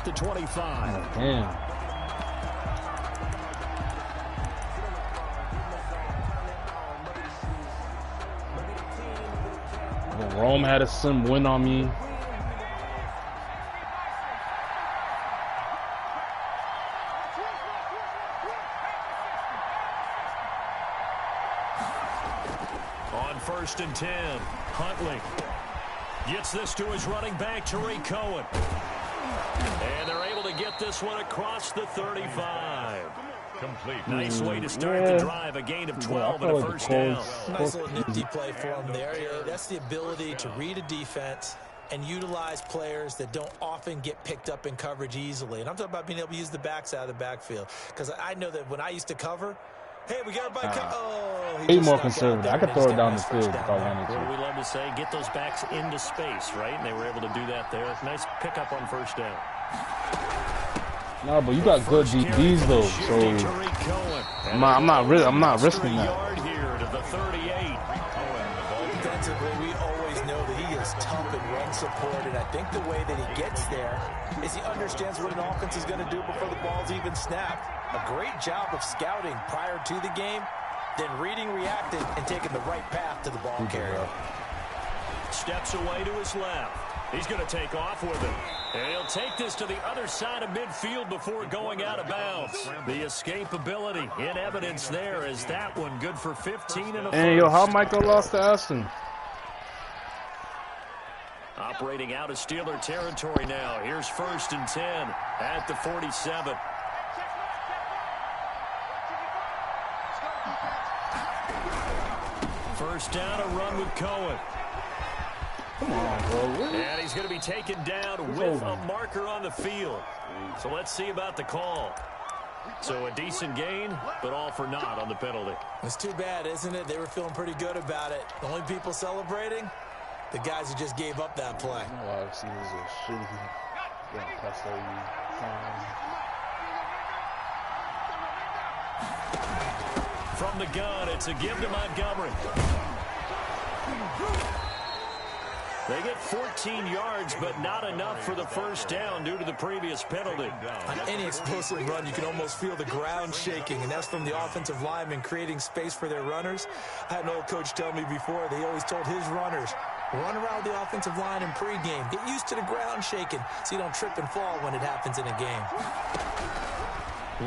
the 25. Oh, damn. Rome had a sim win on me. On 1st and 10, Huntley gets this to his running back, Tariq Cohen. And they're able to get this one across the 35. Complete. Nice way to start the drive. A gain of 12 and a first down. Nice little nifty play for him there. That's the ability to read a defense and utilize players that don't often get picked up in coverage easily. And I'm talking about being able to use the backs out of the backfield. Because I know that when I used to cover, hey, we got everybody. Be more conservative. I could throw it down the field if I wanted to. Well, we love to say, get those backs into space, right? And they were able to do that there. Nice pickup on first down. No, but you got good DBs though, so I'm not risking that. Defensively, we always know that he is tough and run support, and I think the way that he gets there is he understands what an offense is going to do before the ball's even snapped. A great job of scouting prior to the game, then reading, reacting, and taking the right path to the ball carrier. Steps away to his left. He's going to take off with it. And he'll take this to the other side of midfield before going out of bounds. The escapability in evidence there is that one good for 15 and a And yo, how Michael lost to Aston? Operating out of Steeler territory now. Here's 1st and 10 at the 47. First down, a run with Cohen. Come on, bro. And he's going to be taken down with a marker on the field. So let's see about the call. So a decent gain, but all for naught on the penalty. It's too bad, isn't it? They were feeling pretty good about it. The only people celebrating, the guys who just gave up that play. From the gun, it's a give to Montgomery. They get 14 yards, but not enough for the first down due to the previous penalty. On any explosive run, you can almost feel the ground shaking, and that's from the offensive linemen creating space for their runners. I had an old coach tell me before, they always told his runners, run around the offensive line in pregame. Get used to the ground shaking so you don't trip and fall when it happens in a game.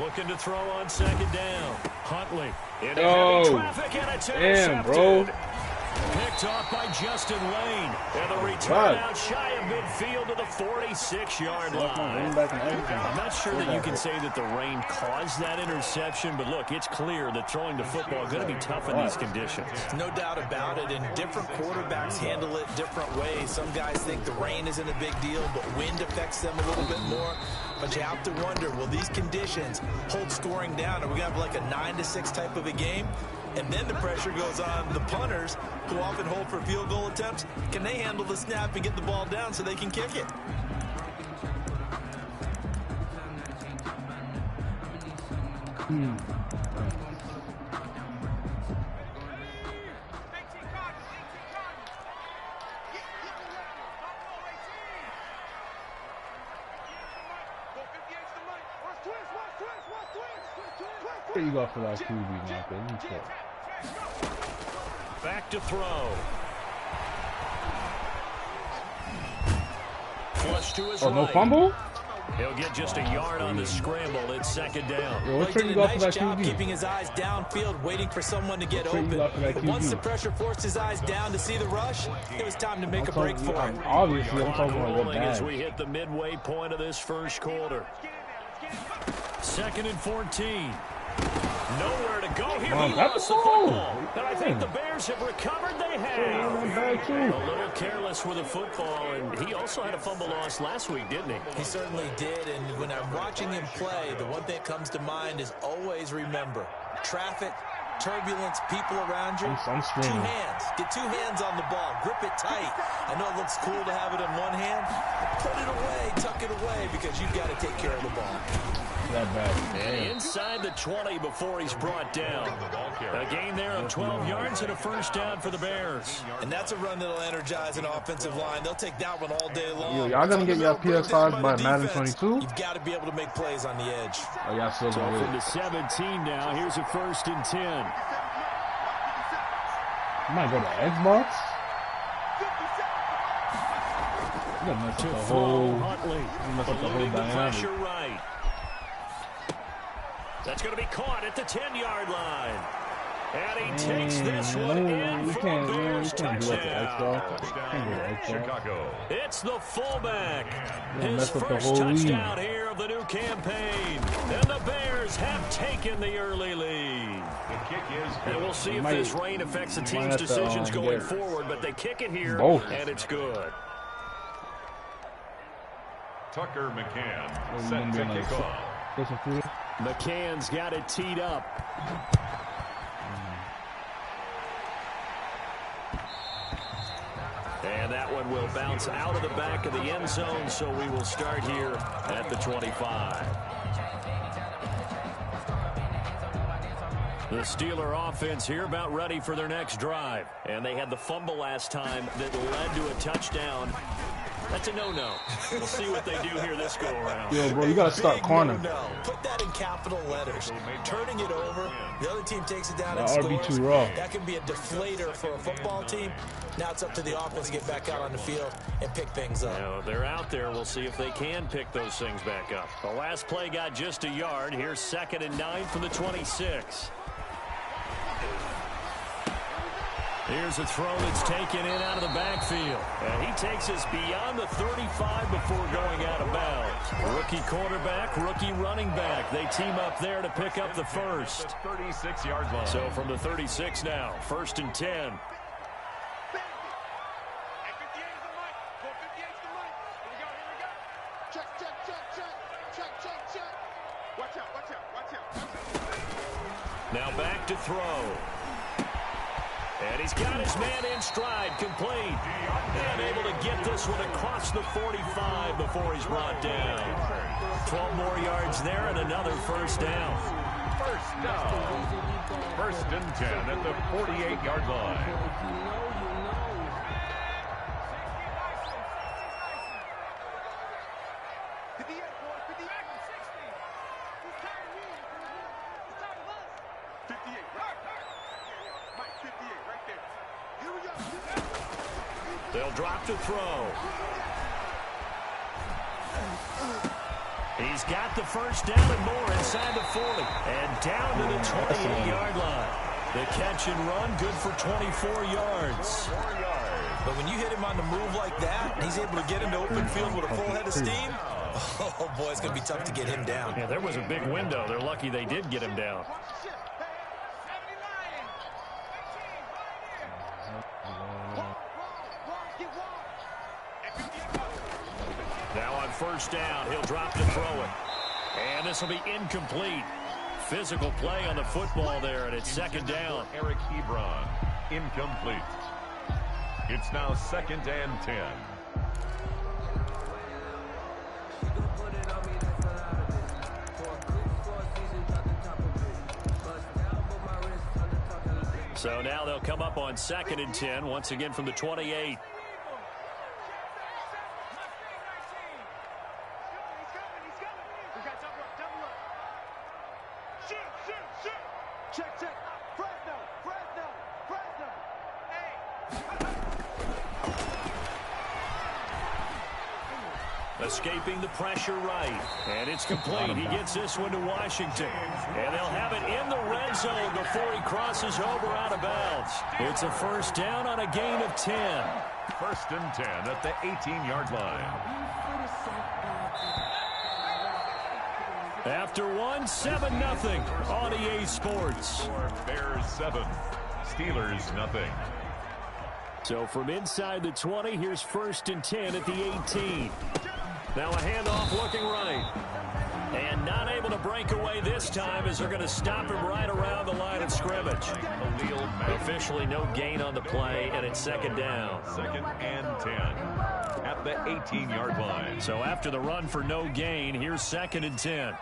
Looking to throw on 2nd down. Huntley into heavy traffic, and it's intercepted. Bro. Picked off by Justin Lane. And the return out shy of midfield to the 46-yard line. I'm not sure that you can say that the rain caused that interception, but look, it's clear that throwing the football is going to be tough in these conditions. No doubt about it, and different quarterbacks handle it different ways. Some guys think the rain isn't a big deal, but wind affects them a little bit more. But you have to wonder, will these conditions hold scoring down? Are we going to have like a 9-6 type of a game? And then the pressure goes on the punters, who often hold for field goal attempts. Can they handle the snap and get the ball down so they can kick it? What you got for that QB, man? Back to throw. Flush to his right. No fumble? He'll get just a yard on the scramble. It's 2nd down. Yo, he did a nice job keeping his eyes downfield, waiting for someone to get open. But once the pressure forced his eyes down to see the rush, it was time to make a break for him. Obviously, I'm talking about your as we hit the midway point of this first quarter. 2nd and 14. Nowhere to go here. He lost the football. And I think the Bears have recovered. They have. A little careless with the football, and he also had a fumble loss last week, didn't he? He certainly did, and when I'm watching him play, the one thing that comes to mind is always remember, traffic turbulence, people around you. I'm two hands. Get 2 hands on the ball. Grip it tight. I know it looks cool to have it in one hand. Put it away. Tuck it away because you've got to take care of the ball. That bad. And inside the 20 before he's brought down. A gain there of 12 yards and a first down for the Bears. And that's a run that'll energize an offensive line. They'll take that one all day long. Y'all gonna get your PS5 by Madden 22? You've got to be able to make plays on the edge. Oh, y'all still gonna from the 17 now. Here's a 1st and 10. You might go to Xbox. You gotta mess up the whole. Huntley. Mess up the whole dynamic. Right. That's going to be caught at the 10-yard line. And he takes this one in for a Bears touchdown. Chicago. It's the fullback. His first touchdown here of the new campaign. And the Bears have taken the early lead. The kick is good. And we'll see if this rain affects the team's decisions going forward. But they kick it here, and it's good. Tucker McCann set to kick off. McCann's got it teed up. And that one will bounce out of the back of the end zone, so we will start here at the 25. The Steeler offense here about ready for their next drive. And they had the fumble last time that led to a touchdown. That's a no-no. We'll see what they do here this go-around. Yo, bro, you got to start corner. No. Put that in capital letters. Turning it over, the other team takes it down and RB scores. too raw. That can be a deflator for a football team. Now it's up to the offense to get back out on the field and pick things up. Now, they're out there. We'll see if they can pick those things back up. The last play got just a yard. Here's 2nd and 9 from the 26. Here's a throw that's taken in out of the backfield. And he takes us beyond the 35 before going out of bounds. Rookie quarterback, rookie running back. They team up there to pick up the first. 36-yard line. So from the 36 now, 1st and 10. Now back to throw. And he's got his man in stride, complete. And able to get this one across the 45 before he's brought down. 12 more yards there and another first down. First down. 1st and 10 at the 48-yard line. They'll drop to throw. He's got the first down and more inside the 40. And down to the 28-yard line. The catch and run, good for 24 yards. But when you hit him on the move like that, he's able to get into open field with a full head of steam. Oh, boy, it's going to be tough to get him down. Yeah, there was a big window. They're lucky they did get him down. Now on first down, he'll drop to throw it. And this will be incomplete. Physical play on the football there, and it's 2nd down. Eric Ebron, incomplete. It's now 2nd and 10. So now they'll come up on 2nd and 10, once again from the 28. Escaping the pressure right. And it's complete. He gets this one to Washington. And they'll have it in the red zone before he crosses over out of bounds. It's a first down on a gain of 10. 1st and 10 at the 18-yard line. After one, 7-0 on EA Sports. Bears 7, Steelers nothing. So from inside the 20, here's 1st and 10 at the 18. Now a handoff looking right. And not able to break away this time as they're going to stop him right around the line of scrimmage. Officially no gain on the play, and it's second down. Second and 10 at the 18-yard line. So after the run for no gain, here's second and 10.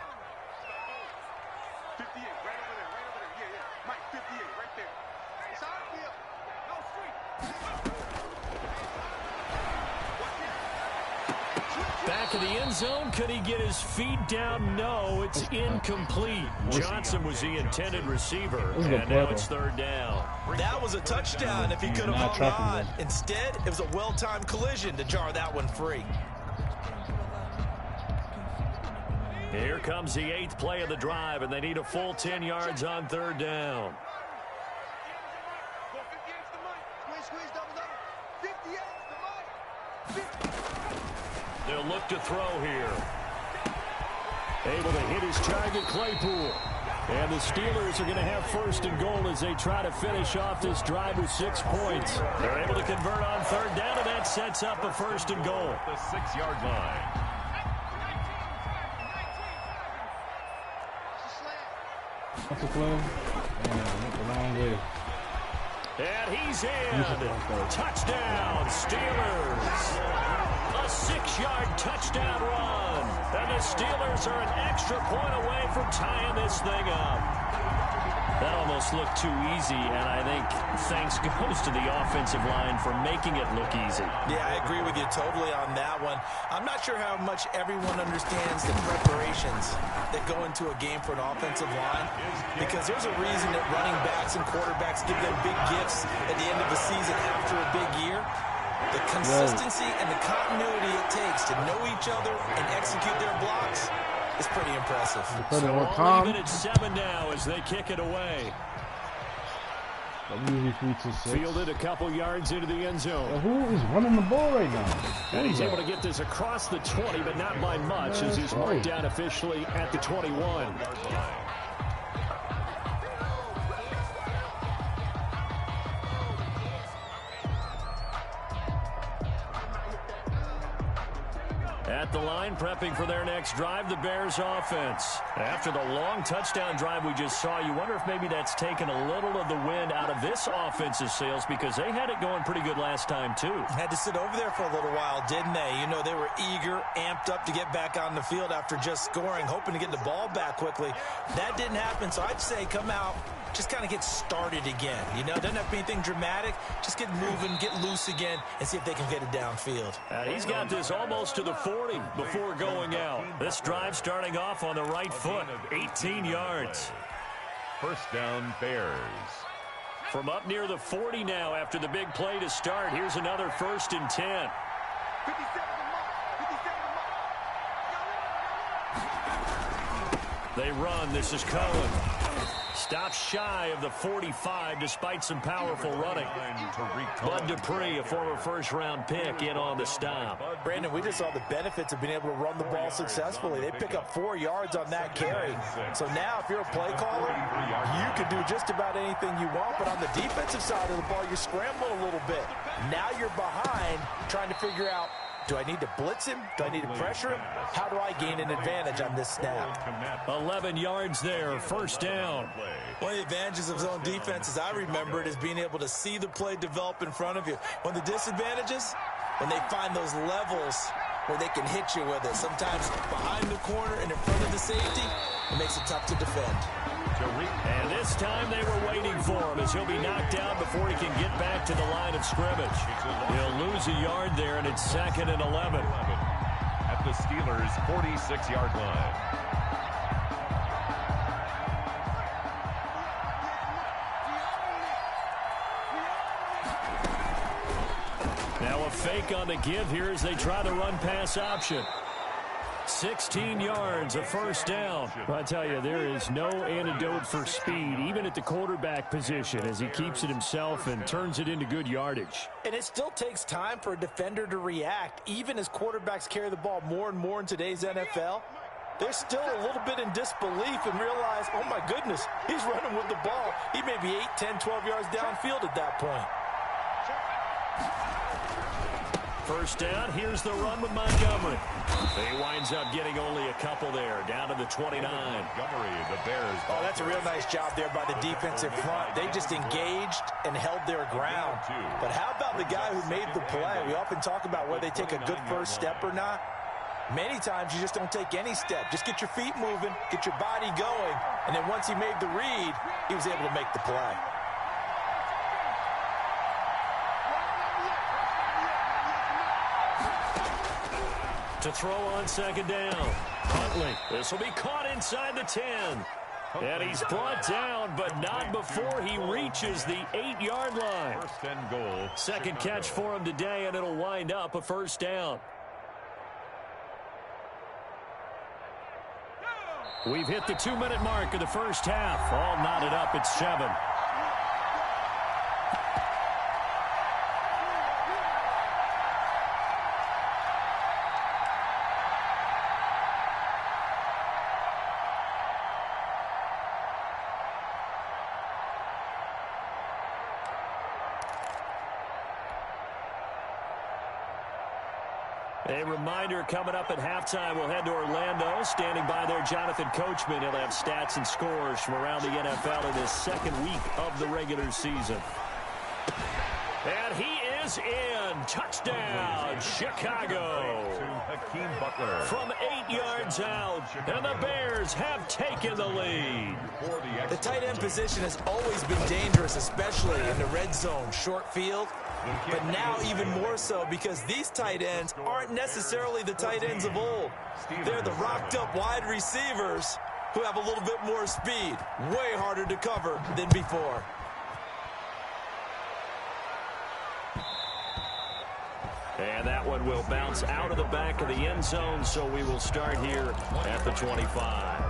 Back of the end zone. Could he get his feet down? No, it's incomplete. Johnson was the intended receiver, and now it's third down. That was a touchdown if he could have hung on. Instead, it was a well-timed collision to jar that one free. Here comes the 8th play of the drive, and they need a full 10 yards on third down. They'll look to throw here. Able to hit his target, Claypool. And the Steelers are going to have first and goal as they try to finish off this drive with 6 points. They're able to convert on third down, and that sets up a first and goal. The 6-yard line. That's a play. Went the wrong way. And he's in. Touchdown, Steelers. A 6-yard touchdown run. And the Steelers are an extra point away from tying this thing up. That almost looked too easy, and I think thanks goes to the offensive line for making it look easy. Yeah, I agree with you totally on that one. I'm not sure how much everyone understands the preparations that go into a game for an offensive line, because there's a reason that running backs and quarterbacks give them big gifts at the end of the season after a big year. The consistency and the continuity it takes to know each other and execute their blocks is pretty impressive. So all even at 7 now as they kick it away. Fielded a couple yards into the end zone. Who is running the ball right now? And he's able to get this across the 20, but not by much, as he's marked down officially at the 21. At the line, prepping for their next drive, the Bears offense. After the long touchdown drive we just saw, you wonder if maybe that's taken a little of the wind out of this offense's sails, because they had it going pretty good last time, too. Had to sit over there for a little while, didn't they? You know, they were eager, amped up to get back on the field after just scoring, hoping to get the ball back quickly. That didn't happen, so I'd say come out, just kind of get started again. You know, doesn't have to be anything dramatic. Just get moving, get loose again, and see if they can get it downfield. He's got this almost to the 40 before going out. This drive starting off on the right foot, 18 yards. First down, Bears. From up near the 40 now after the big play to start. Here's another first and 10. They run. This is Cohen. Stops shy of the 45 despite some powerful running. Bud Dupree, a former first-round pick, in on the stop. Brandon, we just saw the benefits of being able to run the ball successfully. They pick up 4 yards on that carry. So now if you're a play caller, you can do just about anything you want. But on the defensive side of the ball, you're scrambling a little bit. Now you're behind trying to figure out, do I need to blitz him? Do I need to pressure him? How do I gain an advantage on this snap? 11 yards there, first down. One of the advantages of zone defense, as I remember it, is being able to see the play develop in front of you. One of the disadvantages, when they find those levels where they can hit you with it. Sometimes behind the corner and in front of the safety, it makes it tough to defend. And this time they were waiting for him as he'll be knocked down before he can get back to the line of scrimmage. He'll lose a yard there, and it's second and 11. At the Steelers' 46-yard line. Now a fake on the give here as they try the run-pass option. 16 yards, a first down. I tell you, there is no antidote for speed, even at the quarterback position, as he keeps it himself and turns it into good yardage. And it still takes time for a defender to react, even as quarterbacks carry the ball more and more in today's NFL. They're still a little bit in disbelief and realize, oh my goodness, he's running with the ball. He may be 8, 10, 12 yards downfield at that point. first down. Here's the run with Montgomery. He winds up getting only a couple there, down to the 29. Montgomery, the Bears. Oh, that's a real nice job there by the defensive front. They just engaged and held their ground. But how about the guy who made the play? We often talk about whether they take a good first step or not. Many times you just don't take any step. Just get your feet moving, get your body going, and then once he made the read, he was able to make the play. To throw on second down. Huntley. This will be caught inside the 10. And he's brought down, but not before he reaches the 8-yard line. First and goal. Second catch for him today, and it'll wind up a first down. We've hit the 2-minute mark of the first half. All knotted up at 7. A reminder coming up at halftime, we'll head to Orlando. Standing by there, Jonathan Coachman. He'll have stats and scores from around the NFL in his second week of the regular season. And he is in. Touchdown, Chicago. From 8 yards out, and the Bears have taken the lead. The tight end position has always been dangerous, especially in the red zone, short field. But now even more so because these tight ends aren't necessarily the tight ends of old. They're the rocked-up wide receivers who have a little bit more speed. Way harder to cover than before. And that one will bounce out of the back of the end zone, so we will start here at the 25.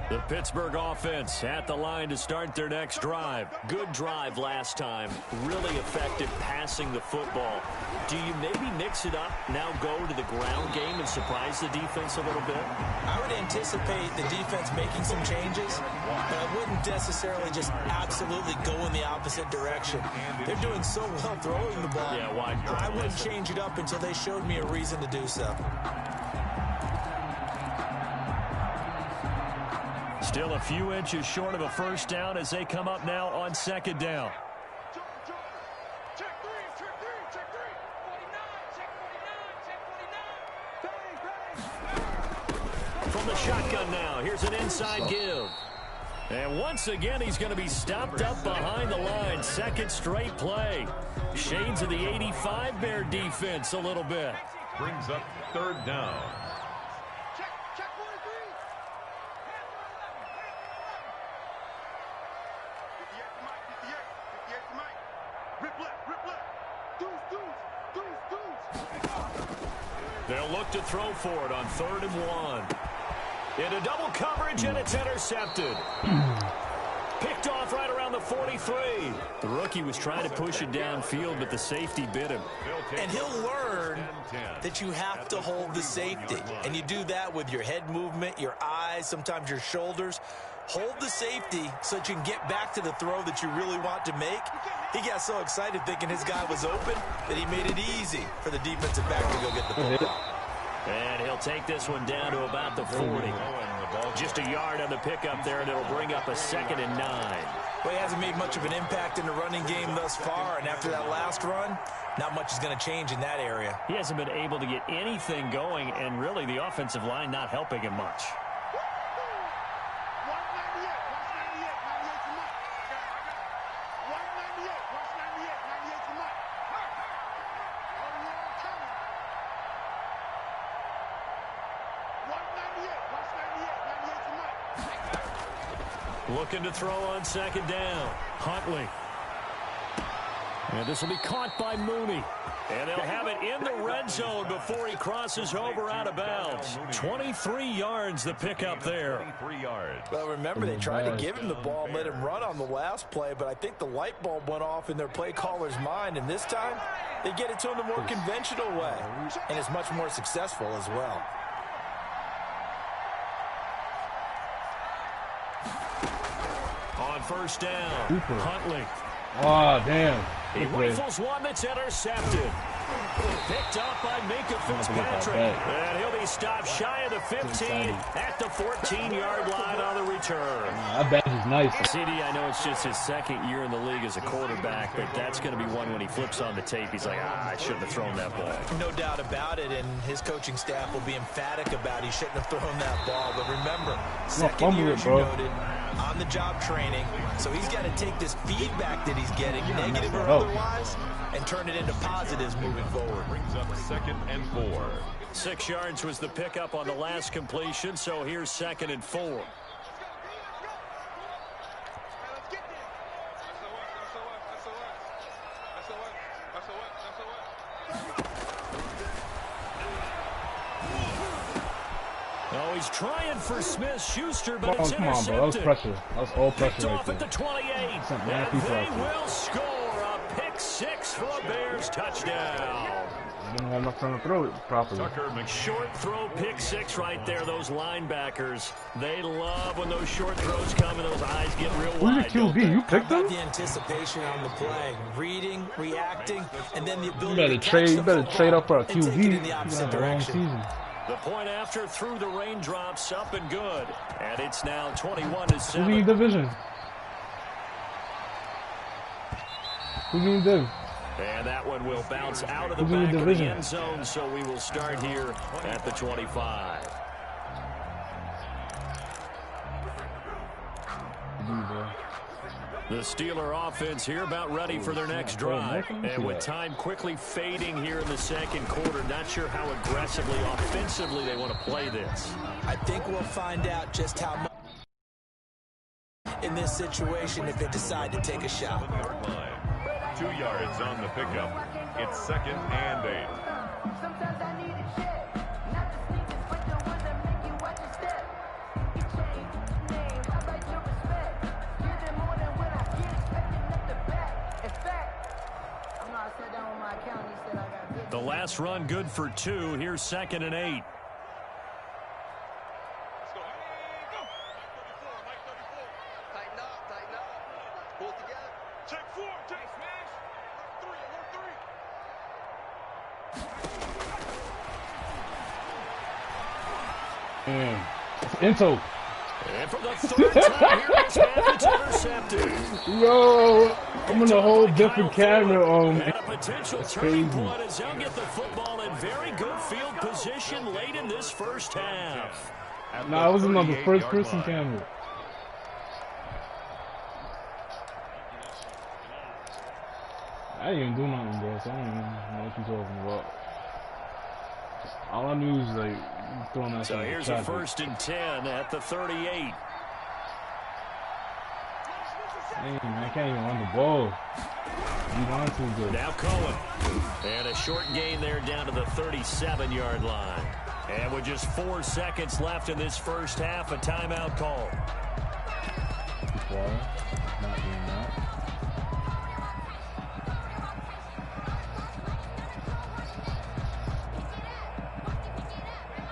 The Pittsburgh offense at the line to start their next drive. Good drive last time. Really effective passing the football. Do you maybe mix it up, now go to the ground game and surprise the defense a little bit? I would anticipate the defense making some changes, but I wouldn't necessarily just absolutely go in the opposite direction. They're doing so well throwing the ball. Yeah, why? I wouldn't change it up until they showed me a reason to do so. Still a few inches short of a first down as they come up now on second down. From the shotgun now, here's an inside give. And once again, he's going to be stopped up behind the line. Second straight play. Shades of the 85 Bear defense a little bit. Brings up third down. They'll look to throw for it on 3rd and 1. Into double coverage, and it's intercepted. Picked off right around the 43. The rookie was trying to push it downfield, but the safety bit him. And he'll learn that you have to hold the safety. And you do that with your head movement, your eyes, sometimes your shoulders. Hold the safety so that you can get back to the throw that you really want to make. He got so excited thinking his guy was open that he made it easy for the defensive back to go get the football. And he'll take this one down to about the 40. Just a yard on the pickup there, and it'll bring up a 2nd and 9. Well, he hasn't made much of an impact in the running game thus far, and after that last run, not much is going to change in that area. He hasn't been able to get anything going, and really the offensive line not helping him much. Looking to throw on second down. Huntley. And this will be caught by Mooney. And they'll have it in the red zone before he crosses over out of bounds. 23 yards the pickup there. 23 yards. Well, remember, they tried to give him the ball and let him run on the last play, but I think the light bulb went off in their play caller's mind, and this time they get it to him the more conventional way, and it's much more successful as well. first down. Huntley. Oh, damn. He rifles one that's intercepted. Picked up by Minka Fitzpatrick. And he'll be stopped shy of the 15 at the 14-yard line on the return. That badge is nice. CD, I know it's just his second year in the league as a quarterback, but that's going to be one when he flips on the tape. He's like, I shouldn't have thrown that ball. No doubt about it, and his coaching staff will be emphatic about he shouldn't have thrown that ball. But remember, second year, as you noted, on-the-job training, so he's got to take this feedback that he's getting, negative or otherwise, and turn it into positives moving forward. Brings up 2nd and 4. 6 yards was the pickup on the last completion, so here's 2nd and 4. Oh, he's trying for Smith-Schuster, but it's intercepted. Come on, bro. That was pressure. That was all pressure. Picked off at the 28. And they will score a pick 6 for a Bears touchdown. He didn't have enough time to throw it properly. Short throw, pick 6 right there. Those linebackers, they love when those short throws come and those eyes get real wide. Who's the QB? You picked him? The anticipation on the play, reading, reacting, and then the ability you better trade up for a QB. in the opposite direction. The point after through the raindrops, up and good. And it's now 21-7. Who's in division? Who's in division? And that one will bounce out of the back of the end zone, so we will start here at the 25. The Steeler offense here about ready for their next drive. And with time quickly fading here in the second quarter, not sure how aggressively, offensively they want to play this. I think we'll find out just how much in this situation if they decide to take a shot. 2 yards on the pickup. It's 2nd and 8. Sometimes I need a check, not the sneakers, but the ones that make you watch your step. You change names, I like your respect. Give them more than what I get, expecting up the back. In fact, I know I sat down with my accountant, he said I got good. The last run good for 2. Here's 2nd and 8. Into. And for the 3rd time here, this man is intercepted. Yo, I'm in a whole different camera. And a potential turning point as they'll get the football in very good field position late in this first half. Nah, I wasn't on the first person camera. I didn't even do nothing, bro, so I don't even know what you're talking about. All I knew is like throwing that. So here's a 1st and 10 at the 38. Dang, man, I can't even run the ball. You want too good. Now Cohen. And a short gain there down to the 37-yard line. And with just 4 seconds left in this first half, a timeout call. Not doing that.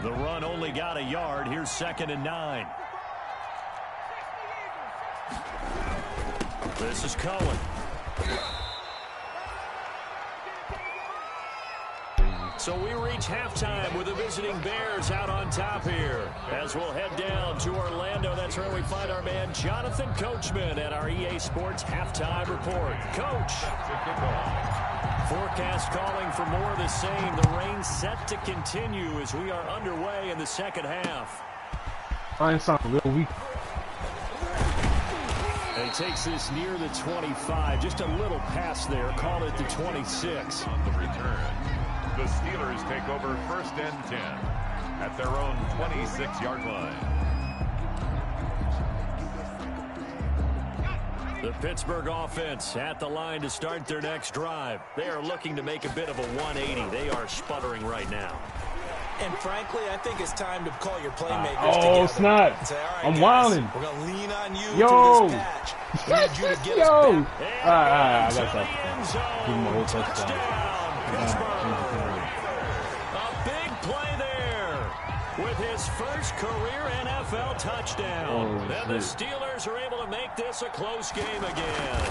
The run only got a yard. Here's 2nd and 9. This is Cohen. So we reach halftime with the visiting Bears out on top here. As we'll head down to Orlando, that's where we find our man Jonathan Coachman at our EA Sports Halftime Report. Coach. Forecast calling for more of the same. The rain set to continue as we are underway in the second half. Find something a little weak. And he takes this near the 25. Just a little pass there. Call it the 26. On the return, the Steelers take over 1st and 10 at their own 26-yard line. The Pittsburgh offense at the line to start their next drive. They are looking to make a bit of a 180. They are sputtering right now. And frankly, I think it's time to call your playmakers oh, together. snap. Say, all right, I'm guys, wilding. We're going to lean on you Yo. through this patch. We need you to get Yo. us back. All right, I got Give him a whole touchdown. Pittsburgh. A big play there. with his first career NFL touchdown. Oh, and the Steelers are able to make this a close game again.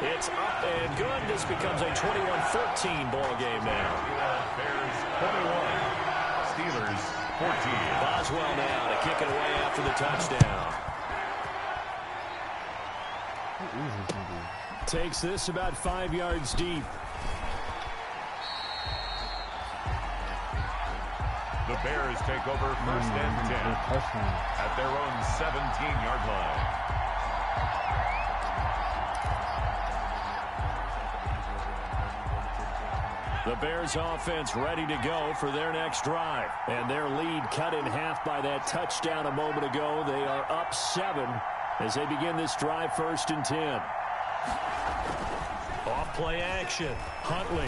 It's up and good. This becomes a 21-14 ball game now. Bears 21, Steelers 14. Boswell now to kick it away after the touchdown. Takes this about 5 yards deep. The Bears take over first and 10 at their own 17-yard line. The Bears offense ready to go for their next drive. And their lead cut in half by that touchdown a moment ago. They are up 7 as they begin this drive 1st and 10. Off play action. Huntley.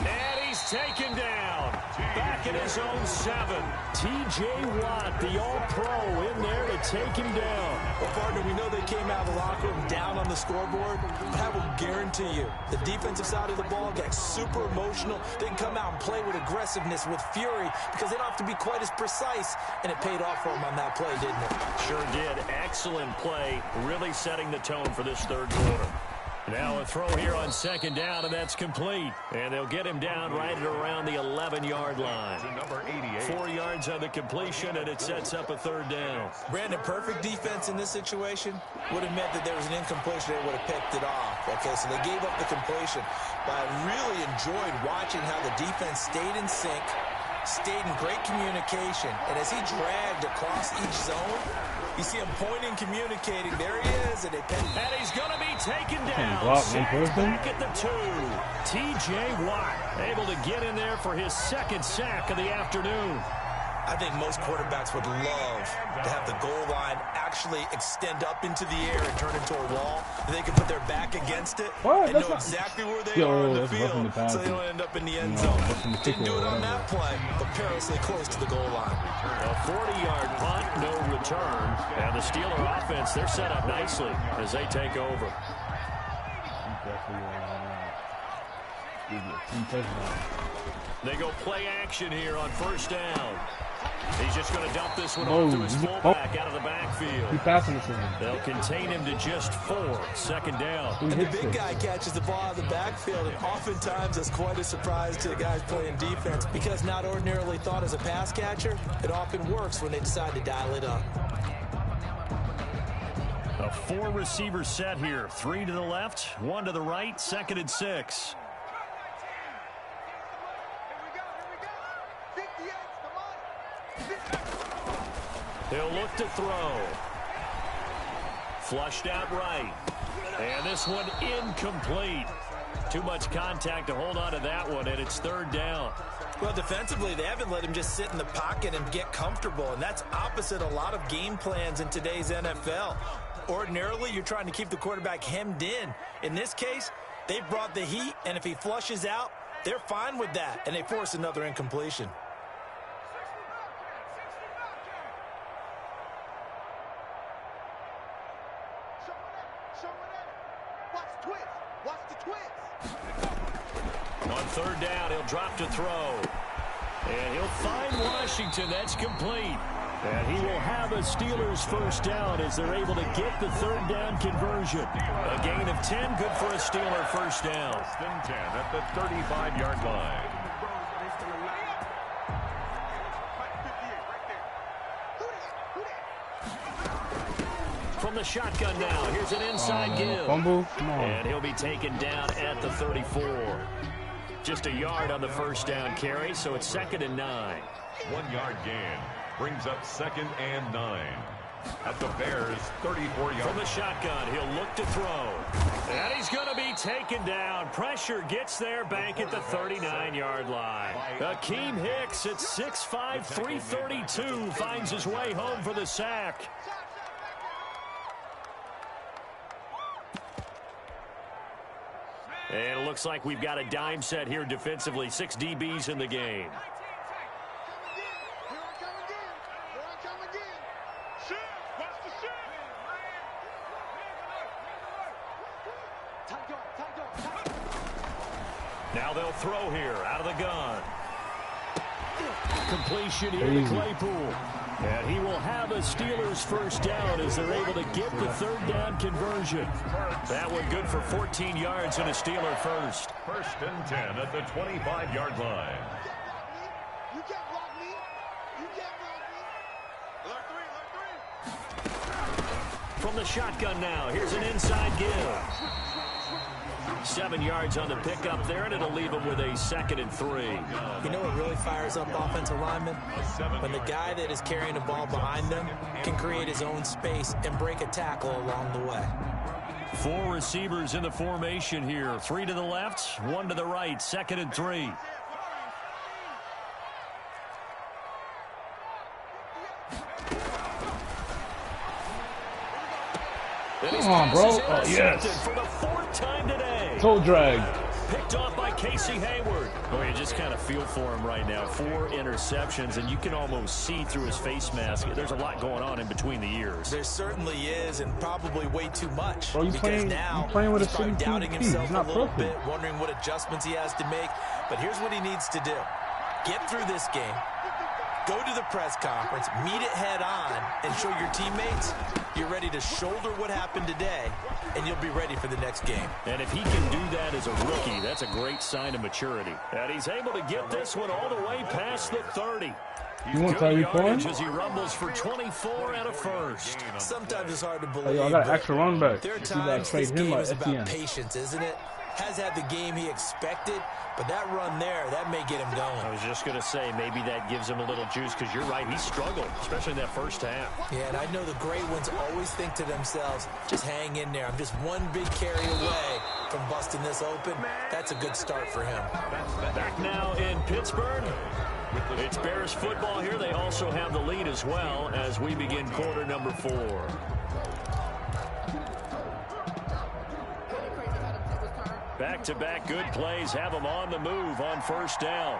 And he's taken down. Back in his own 7. T.J. Watt, the all-pro, in there to take him down. Well, partner, we know they came out of the locker room down on the scoreboard. But I will guarantee you, the defensive side of the ball gets super emotional. They can come out and play with aggressiveness, with fury, because they don't have to be quite as precise. And it paid off for them on that play, didn't it? Sure did. Excellent play, really setting the tone for this third quarter. Now a throw here on 2nd down, and that's complete. And they'll get him down right at around the 11-yard line. To number 88. 4 yards on the completion, and it sets up a 3rd down. Brandon, perfect defense in this situation would have meant that there was an incompletion. They would have picked it off. Okay, so they gave up the completion. But I really enjoyed watching how the defense stayed in sync, stayed in great communication. And as he dragged across each zone, you see him pointing, communicating. There he is. And he's going to be taken down. Sacked back at the 2. T.J. Watt able to get in there for his 2nd sack of the afternoon. I think most quarterbacks would love to have the goal line actually extend up into the air and turn into a wall. They can put their back against it and know exactly where they are on the field so they don't end up in the end zone. Didn't do it on that play, but perilously close to the goal line. A 40-yard punt, no return. And the Steeler offense, they're set up nicely as they take over. They go play action here on 1st down. He's just going to dump this one off to his fullback out of the backfield. Keep passing it to him. They'll contain him to just 4. 2nd down. And the big guy catches the ball out of the backfield, and oftentimes it's quite a surprise to the guys playing defense because not ordinarily thought as a pass catcher, it often works when they decide to dial it up. A 4-receiver set here. 3 to the left, 1 to the right, 2nd and 6. He'll look to throw. Flushed out right. And this one incomplete. Too much contact to hold on to that one, and it's 3rd down. Well, defensively, they haven't let him just sit in the pocket and get comfortable, and that's opposite a lot of game plans in today's NFL. Ordinarily, you're trying to keep the quarterback hemmed in. In this case, they brought the heat, and if he flushes out, they're fine with that, and they force another incompletion. On 3rd down, he'll drop to throw. And he'll find Washington. That's complete. And he will have a Steelers 1st down as they're able to get the 3rd down conversion. A gain of 10, good for a Steeler 1st down. 1st and 10 at the 35-yard line. From the shotgun now, here's an inside give. Fumble. Come on. And he'll be taken down at the 34. Just a yard on the 1st down carry, so it's 2nd and 9. 1-yard gain brings up 2nd and 9 at the Bears' 34-yard. From the shotgun, he'll look to throw. And he's going to be taken down. Pressure gets there back at the 39-yard line. Akeem Hicks at 6'5", 332 finds his way home for the sack. And it looks like we've got a dime set here defensively. 6 DBs in the game. Now they'll throw here out of the gun. Completion here to Claypool. And he will have a Steelers first down as they're able to get the third down conversion. That one good for 14 yards and a Steeler first. 1st and 10 at the 25-yard line. You can't block me. You can't block me. Alert 3. From the shotgun now, here's an inside give. 7 yards on the pickup there, and it'll leave him with a 2nd and 3. You know what really fires up offensive linemen? When the guy that is carrying the ball behind them can create his own space and break a tackle along the way. 4 receivers in the formation here. 3 to the left, 1 to the right. 2nd and 3. Come on, bro. Oh, yes. For the 4th time today. Toe drag. Picked off by Casey Hayward. Oh, you just kind of feel for him right now. 4 interceptions, and you can almost see through his face mask. There's a lot going on in between the ears. There certainly is, and probably way too much. Bro, you because playing with he's a probably city doubting team. himself He's a not little perfect. bit, wondering what adjustments he has to make. But here's what he needs to do. Get through this game. Go to the press conference, meet it head on, and show your teammates you're ready to shoulder what happened today, and you'll be ready for the next game. And if he can do that as a rookie, that's a great sign of maturity. And he's able to get this one all the way past the 30. You want Good Tyreek yardage Cohen? as he rumbles for 24 and a first. Sometimes it's hard to believe. Hey, yo, I got an but extra run back. There are You gotta times trade this him game like is about Etienne. patience, isn't it? Has had the game he expected, but that run there, that may get him going. I was just going to say, maybe that gives him a little juice, because you're right, he struggled, especially in that first half. Yeah, and I know the great ones always think to themselves, just hang in there. I'm just one big carry away from busting this open. That's a good start for him. Back now in Pittsburgh. It's Bears football here. They also have the lead as well as we begin quarter number 4. Back-to-back good plays have them on the move on first down.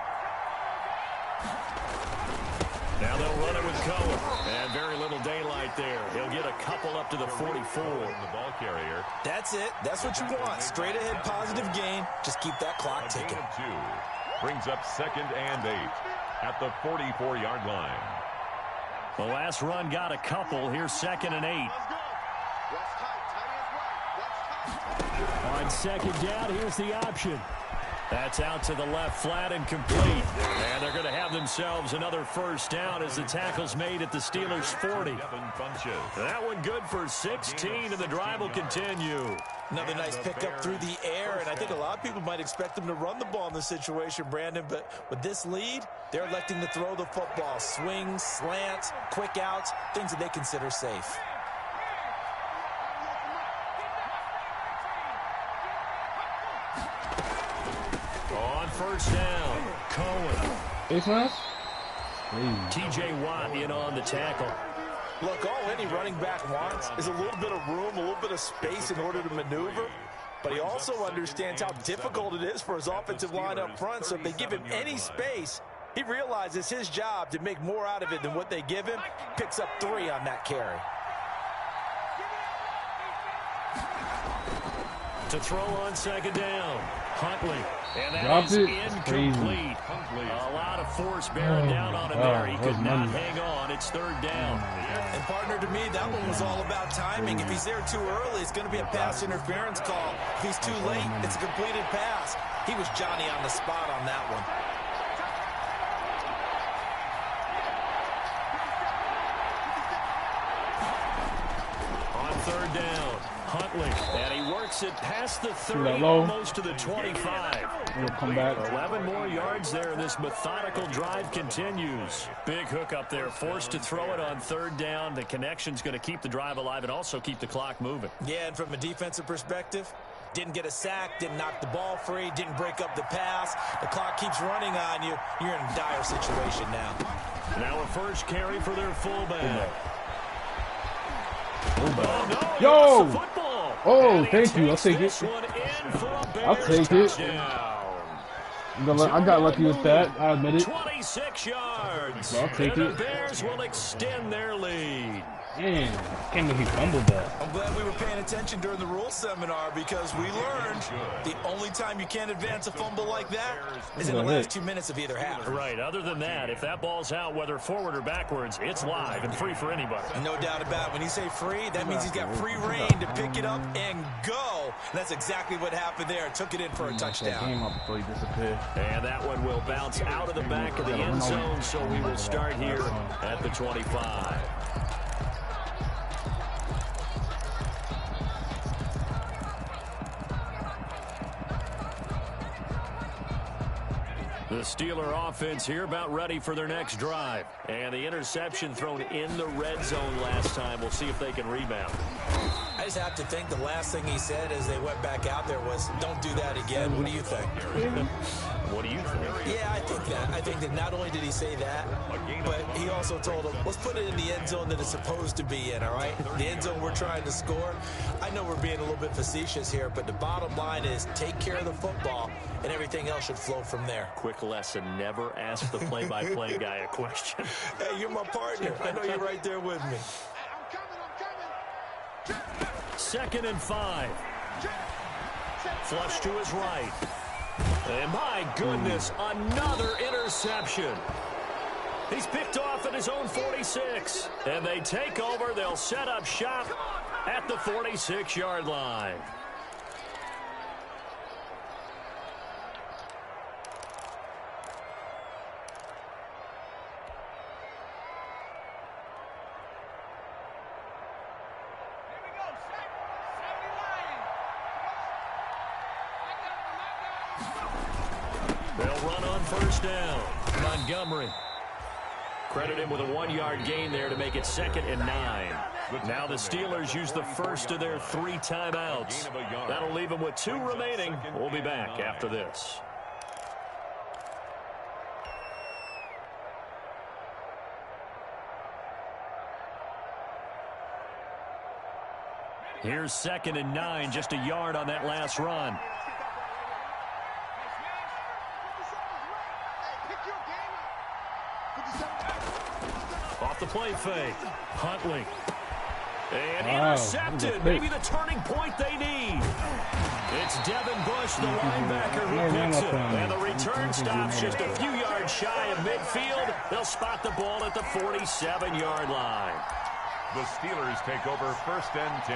Now they'll run it with Cohen. And very little daylight there. He'll get a couple up to the 44. The ball carrier. That's it. That's what you want. Straight ahead positive gain. Just keep that clock ticking. 2 brings up 2nd and 8 at the 44-yard line. The last run got a couple. Here's 2nd and 8. On 2nd down, here's the option. That's out to the left, flat and complete. And they're going to have themselves another first down as the tackle's made at the Steelers' 40. That one good for 16, and the drive will continue. Another nice pickup through the air, and I think a lot of people might expect them to run the ball in this situation, Brandon, but with this lead, they're electing to throw the football. Swings, slants, quick outs, things that they consider safe. On first down, Cohen. Face mask? T.J. Watt in on the tackle. Look, all any running back wants is a little bit of room, a little bit of space in order to maneuver. But he also understands how difficult it is for his offensive line up front. So if they give him any space, he realizes his job to make more out of it than what they give him. Picks up 3 on that carry. To throw on 2nd down, Huntley. And that Dropped is it. incomplete. A lot of force bearing down on him there. He could not hang on. It's 3rd down. And partner, to me, that one was all about timing. If he's there too early, it's going to be a pass interference call. If he's too late, it's a completed pass. He was Johnny on the spot on that one. On 3rd down, Huntley. And he works it past the 30, that low. almost to the 25. He'll come back. 11 more yards there, and this methodical drive continues. Big hook up there, forced to throw it on 3rd down. The connection's going to keep the drive alive and also keep the clock moving. Yeah, and from a defensive perspective, didn't get a sack, didn't knock the ball free, didn't break up the pass. The clock keeps running on you. You're in a dire situation now. Now a first carry for their fullback. Oh, yo! Oh, thank you. I'll take it. I'll take it. I got lucky with that. I admit it. 26 yards. I'll take and it. The Bears will extend their lead. Man, can't believe he fumbled that. I'm glad we were paying attention during the rules seminar because we learned the only time you can't advance a fumble like that is in the last 2 minutes of either half. Right. Other than that, if that ball's out, whether forward or backwards, it's live and free for anybody. No doubt about it. When you say free, that means he's got free reign to pick it up and go. And that's exactly what happened there. Took it in for a touchdown. Game up before he disappeared. And that one will bounce out of the back of the end zone, so we will start here at the 25. The Steeler offense here about ready for their next drive. And the interception thrown in the red zone last time. We'll see if they can rebound. I just have to think the last thing he said as they went back out there was, don't do that again. What do you think? What do you think? Yeah, I think that. I think that not only did he say that, but he also told them, let's put it in the end zone that it's supposed to be in, all right? The end zone we're trying to score. I know we're being a little bit facetious here, but the bottom line is take care of the football, and everything else should flow from there. Quick lesson, never ask the play-by-play guy a question. Hey, you're my partner. I know you're right there with me. I'm coming. 2nd and 5. Flush to his right. And my goodness, another interception. He's picked off at his own 46. And they take over. They'll set up shop at the 46-yard line. They'll run on 1st down. Montgomery. Credit him with a 1-yard gain there to make it 2nd and 9. Now the Steelers use the first of their 3 timeouts. That'll leave them with 2 remaining. We'll be back after this. Here's 2nd and 9, just a yard on that last run. Off the play fake. Huntley. And intercepted. Maybe the turning point they need. It's Devin Bush, the linebacker, who picks it. And the return stops just a few yards shy of midfield. They'll spot the ball at the 47-yard line. The Steelers take over 1st and 10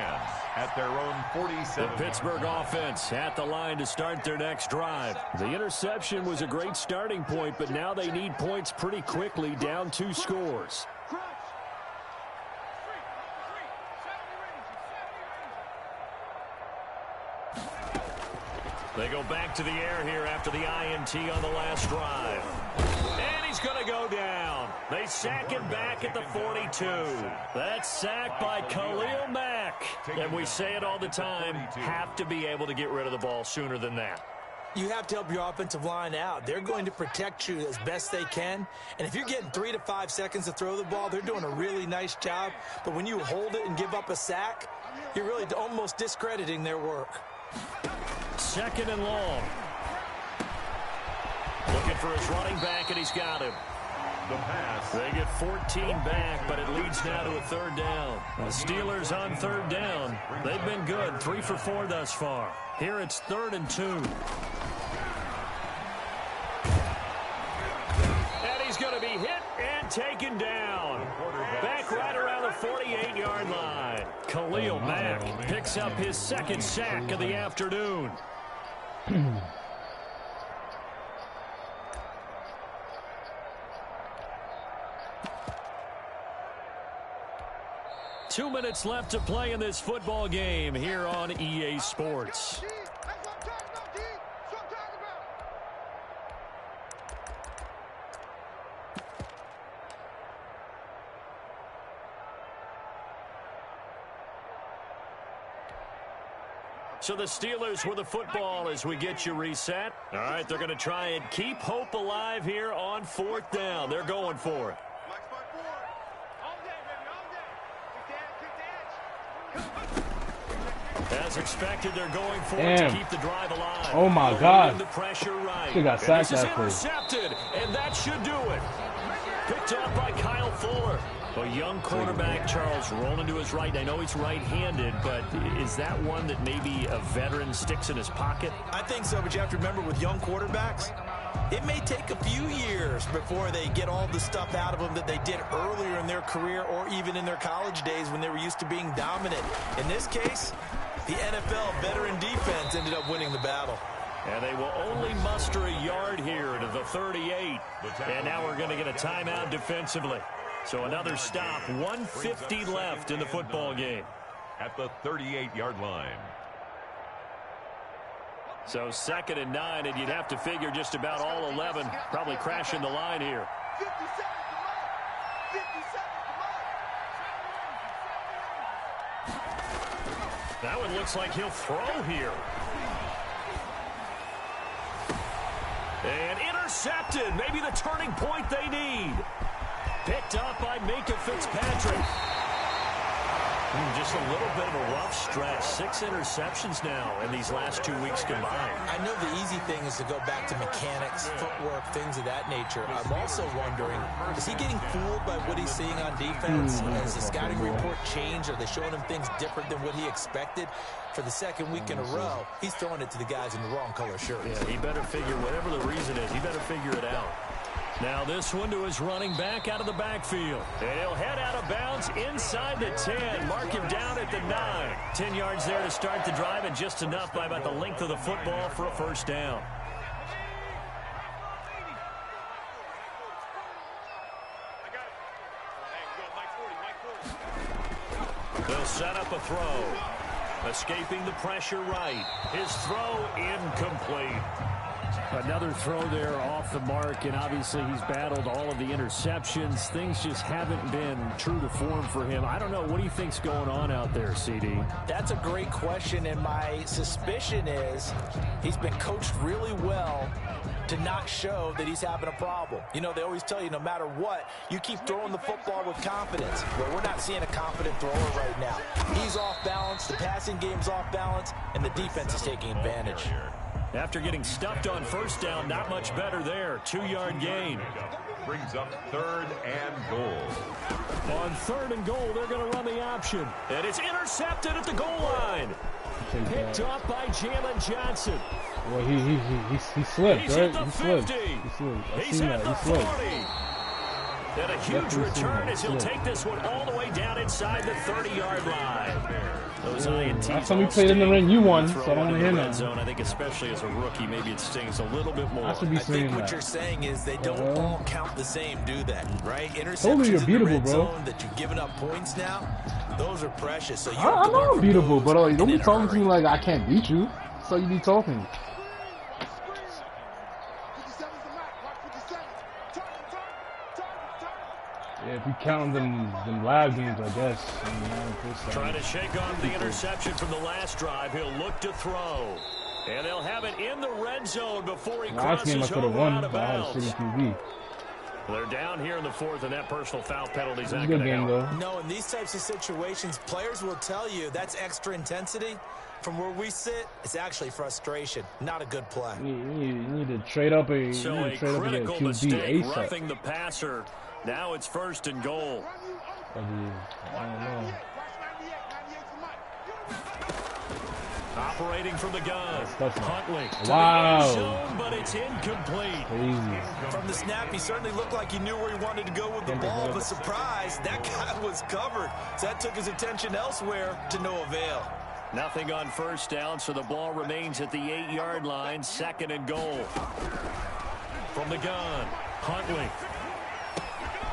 at their own 47. The Pittsburgh offense at the line to start their next drive. The interception was a great starting point, but now they need points pretty quickly, down 2 scores. They go back to the air here after the INT on the last drive. And he's going to go down. They sack him back at the 42. That's sacked by Khalil Mack. And we say it all the time, have to be able to get rid of the ball sooner than that. You have to help your offensive line out. They're going to protect you as best they can. And if you're getting 3 to 5 seconds to throw the ball, they're doing a really nice job. But when you hold it and give up a sack, you're really almost discrediting their work. 2nd and long. Looking for his running back, and he's got him. The pass. They get 14 back, but it leads now to a 3rd down. The Steelers on 3rd down. They've been good, 3 for 4 thus far. Here it's 3rd and 2. And he's going to be hit and taken down. Back right around the 48-yard line. Khalil Mack picks up his 2nd sack of the afternoon. 2 minutes left to play in this football game here on EA Sports. So the Steelers with the football as we get you reset. All right, they're going to try and keep hope alive here on 4th down. They're going for it. As expected, they're going for it to keep the drive alive. Oh my God! The pressure right. She got sacked intercepted, and that should do it. Picked up by Kyle Fuller. A young quarterback, Charles, rolling to his right. I know he's right-handed, but is that one that maybe a veteran sticks in his pocket? I think so, but you have to remember with young quarterbacks, it may take a few years before they get all the stuff out of them that they did earlier in their career or even in their college days when they were used to being dominant. In this case, the NFL veteran defense ended up winning the battle. And they will only muster a yard here to the 38. And now we're going to get a timeout defensively. So another stop, 1:50 left in the football game. At the 38-yard line. So 2nd and 9, and you'd have to figure just about all 11 probably crashing the line here. 50 seconds, come on. 50 seconds, come on. That one looks like he'll throw here. And intercepted. Maybe the turning point they need. Picked up by Minka Fitzpatrick. Just a little bit of a rough stretch. 6 interceptions now in these last 2 weeks combined. I know the easy thing is to go back to mechanics, footwork, things of that nature. I'm also wondering, is he getting fooled by what he's seeing on defense? Has the scouting report changed? Are they showing him things different than what he expected? For the 2nd week in a row, he's throwing it to the guys in the wrong color shirts. Yeah, he better figure, whatever the reason is, he better figure it out. Now this one to his running back out of the backfield. And he'll head out of bounds inside the 10. Mark him down at the 9. 10 yards there to start the drive, and just enough by about the length of the football for a first down. They'll set up a throw. Escaping the pressure right. His throw incomplete. Another throw there off the mark, and obviously he's battled all of the interceptions. Things just haven't been true to form for him. I don't know. What do you think's going on out there, CD? That's a great question, and my suspicion is he's been coached really well to not show that he's having a problem. You know, they always tell you no matter what, you keep throwing the football with confidence. Well, we're not seeing a confident thrower right now. He's off balance, the passing game's off balance, and the defense is taking advantage. After getting stuffed on first down, not much better there. 2-yard gain. Brings up 3rd and goal. On 3rd and goal, they're going to run the option. And it's intercepted at the goal line. Picked up by Jalen Johnson. Well, he slipped, He's right? at the He 50. slipped. He slipped. He's at the 40. And a huge Definitely return as he'll slipped. take this one all the way down inside the 30-yard line. Those INTs Last time we played in the ring, you won, so I don't want to hear that. Zone, I think especially as a rookie, maybe it stings a little bit more. I should be I think saying what that. you're saying is they don't all count the same, do they? Right? Interceptions Totally, you're in beatable, the red bro. zone that you've given up points now, those are precious. So you I have to know learn I'm from beatable, those but don't and be in a talking to hurry. me like I can't beat you. So you be talking. 57's the mark. Mark 57. Target. Yeah, if we count them live games, I guess. Trying to shake off the interception from the last drive. He'll look to throw. And they'll have it in the red zone before he Last game I crosses could have over won, out of but I had a bounds. shitty QB. They're down here in the 4th, and that personal foul penalty is It was a not good going to game, help. though. No, in these types of situations, players will tell you that's extra intensity. From where we sit, it's actually frustration. Not a good play. You need to trade up a So a critical QB mistake, ASAP. roughing the passer. Now it's 1st and goal. I don't know. Operating from the gun. That's Huntley to the Wow. end zone, but it's incomplete. Crazy. From the snap, he certainly looked like he knew where he wanted to go with the ball, but surprise, that guy was covered. So that took his attention elsewhere to no avail. Nothing on first down, so the ball remains at the 8-yard line. 2nd and goal. From the gun, Huntley.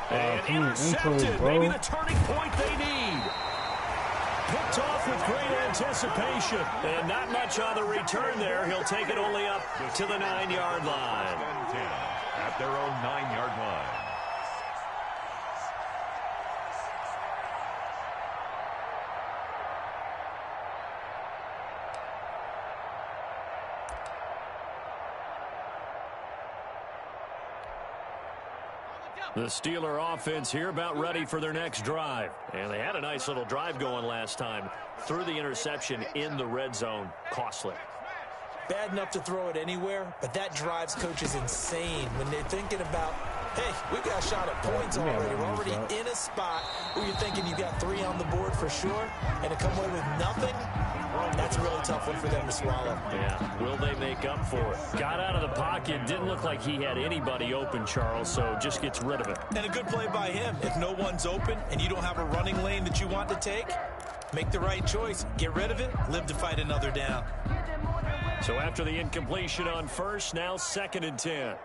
And intercepted. bro. Maybe the turning point they need. Picked off with great anticipation. And not much on the return there. He'll take it only up to the 9-yard line. 10 at their own 9-yard line. The Steeler offense here about ready for their next drive. And they had a nice little drive going last time. Threw the interception in the red zone. Costly. Bad enough to throw it anywhere, but that drives coaches insane when they're thinking about Hey, we've got a shot at points already. We're already in a spot where you're thinking you've got 3 on the board for sure, and to come away with nothing, that's a really tough one for them to swallow. Yeah, will they make up for it? Got out of the pocket, didn't look like he had anybody open, Charles, so just gets rid of it. And a good play by him. If no one's open and you don't have a running lane that you want to take, make the right choice. Get rid of it, live to fight another down. So after the incompletion on first, now 2nd and 10. Hey,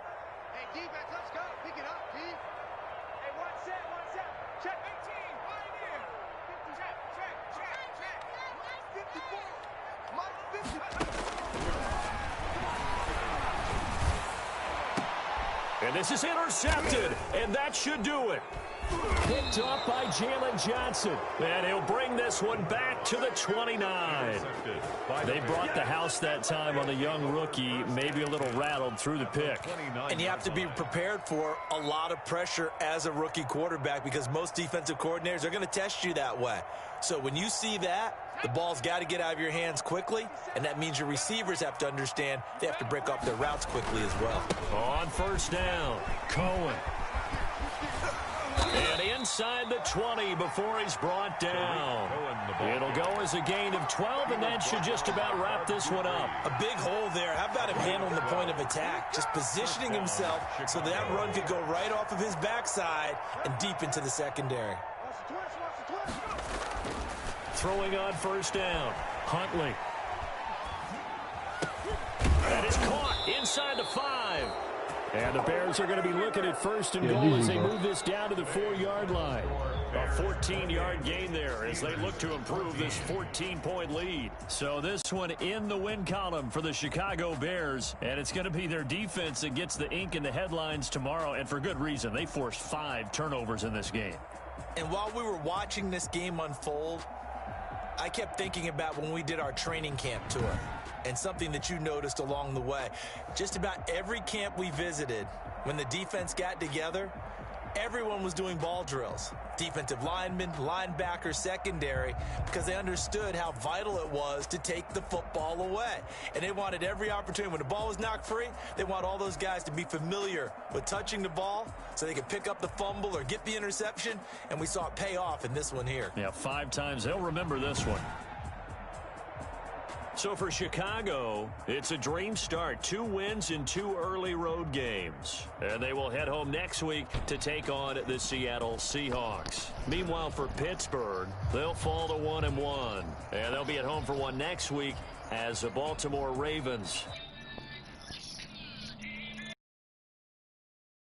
defense, let's go. Pick it up, D. Hey, one set. Check 18, right here. Check. 54. Mike 54. And this is intercepted, and that should do it. Picked off by Jalen Johnson. And he'll bring this one back to the 29. They brought the house that time on the young rookie, maybe a little rattled through the pick. And you have to be prepared for a lot of pressure as a rookie quarterback because most defensive coordinators are going to test you that way. So when you see that, the ball's got to get out of your hands quickly, and that means your receivers have to understand they have to break up their routes quickly as well. On first down, Cohen. And inside the 20 before he's brought down. It'll go as a gain of 12, and that should just about wrap this one up. A big hole there. How about him handling the point of attack? Just positioning himself so that run could go right off of his backside and deep into the secondary. Throwing on first down, Huntley. That is caught inside the 5. And the Bears are going to be looking at first and goal as they move this down to the 4-yard line. A 14-yard gain there as they look to improve this 14-point lead. So this one in the win column for the Chicago Bears. And it's going to be their defense that gets the ink in the headlines tomorrow. And for good reason. They forced 5 turnovers in this game. And while we were watching this game unfold, I kept thinking about when we did our training camp tour. And something that you noticed along the way. Just about every camp we visited, when the defense got together, everyone was doing ball drills. Defensive linemen, linebackers, secondary, because they understood how vital it was to take the football away. And they wanted every opportunity. When the ball was knocked free, they want all those guys to be familiar with touching the ball so they could pick up the fumble or get the interception. And we saw it pay off in this one here. Yeah, 5 times. They'll remember this one. So for Chicago, it's a dream start. 2 wins in 2 early road games. And they will head home next week to take on the Seattle Seahawks. Meanwhile, for Pittsburgh, they'll fall to 1-1. And they'll be at home for one next week as the Baltimore Ravens